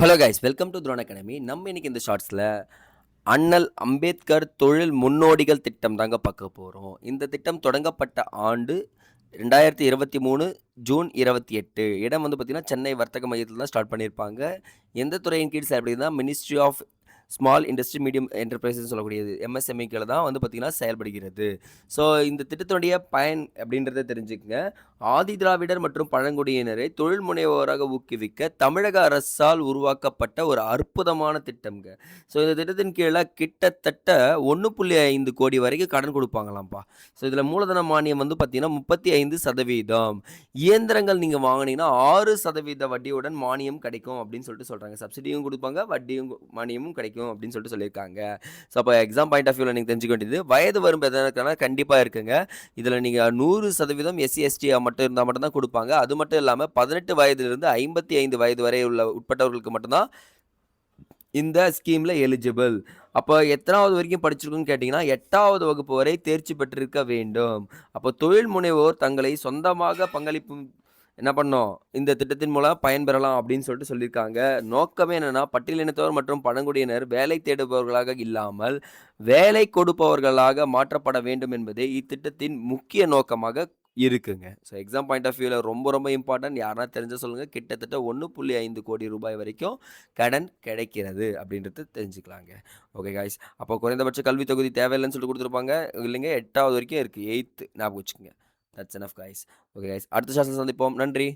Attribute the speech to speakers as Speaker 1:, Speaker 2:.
Speaker 1: Hello guys, welcome to drone academy. நம்ம இன்னைக்கு இந்த ஷார்ட்ஸில் அண்ணல் அம்பேத்கர் தொழில் முன்னோடிகள் திட்டம் தாங்க பார்க்க போகிறோம். இந்த திட்டம் தொடங்கப்பட்ட ஆண்டு 2023 ஜூன் 28. இடம் வந்து பார்த்திங்கன்னா சென்னை வர்த்தக மையத்தில் தான் ஸ்டார்ட் பண்ணியிருப்பாங்க. எந்த துறையின் கீழ் அப்படின்னா ministry of small industry medium என்டர்பிரைஸ்ன்னு சொல்லக்கூடியது எம்எஸ்எம்இக்களை தான் வந்து பார்த்திங்கன்னா செயல்படுகிறது. ஸோ இந்த திட்டத்தினுடைய பயன் அப்படின்றத தெரிஞ்சுக்கங்க. ஆதி திராவிடர் மற்றும் பழங்குடியினரை தொழில் முனைவோராக ஊக்குவிக்க தமிழக அரசால் உருவாக்கப்பட்ட ஒரு அற்புதமான திட்டம்ங்க. ஸோ இந்த திட்டத்தின் கீழே கிட்டத்தட்ட 1.5 கோடி வரைக்கும் கடன் கொடுப்பாங்களாம்ப்பா. ஸோ இதில் மூலதன மானியம் வந்து பார்த்திங்கன்னா 35%. இயந்திரங்கள் நீங்கள் வாங்கினீங்கன்னா 6% வட்டியுடன் மானியம் கிடைக்கும் அப்படின்னு சொல்லிட்டு சொல்கிறாங்க. சப்சிடியும் கொடுப்பாங்க, வட்டியும் மானியமும் கிடைக்கும் அப்படின்னு சொல்லிட்டு சொல்லியிருக்காங்க. ஸோ அப்போ எக்ஸாம் பாயிண்ட் ஆஃப் வியூவில் நீங்கள் தெரிஞ்சுக்க வேண்டியது வயது வரம்பு எதற்கான கண்டிப்பாக இருக்குங்க. இதில் நீங்கள் 100% எஸ்சி எஸ்டி மட்டும் இருந்தால் மட்டும்தான் கொடுப்பாங்க. அது மட்டும் இல்லாமல் 18 வயதிலிருந்து 55 வயது வரை உள்ள உட்பட்டவர்களுக்கு மட்டும்தான் இந்த ஸ்கீமில் எலிஜிபிள். அப்போ எத்தனாவது வரைக்கும் படிச்சிருக்குன்னு கேட்டிங்கன்னா 8வது வகுப்பு வரை தேர்ச்சி பெற்றிருக்க வேண்டும். அப்போ தொழில் முனைவோர் தங்களை சொந்தமாக பங்களிப்பு என்ன பண்ணோம், இந்த திட்டத்தின் மூலம் பயன்பெறலாம் அப்படின்னு சொல்லிட்டு சொல்லியிருக்காங்க. நோக்கமே என்னென்னா பட்டியலினத்தவர் மற்றும் பழங்குடியினர் வேலை தேடுபவர்களாக இல்லாமல் வேலை கொடுப்பவர்களாக மாற்றப்பட வேண்டும் என்பதே இத்திட்டத்தின் முக்கிய நோக்கமாக இருக்குங்க. ஸோ எக்ஸாம் பாயிண்ட் ஆஃப் வியூவில் ரொம்ப ரொம்ப இம்பார்ட்டன்ட். யாருன்னா தெரிஞ்ச சொல்லுங்கள். கிட்டத்தட்ட 1.5 கோடி ரூபாய் வரைக்கும் கடன் கிடைக்கிறது அப்படின்றது தெரிஞ்சுக்கலாங்க. ஓகே காய்ஸ், அப்போ குறைந்தபட்ச கல்வி தொகுதி தேவையில்லைன்னு சொல்லிட்டு கொடுத்துருப்பாங்க. இல்லைங்க, 8வது வரைக்கும் இருக்குது. 8th ஞாபகம் வச்சுக்கோங்க. That's enough guys. Okay guys, அடுத்த சான்ஸ் சந்திப்போம். நன்றி.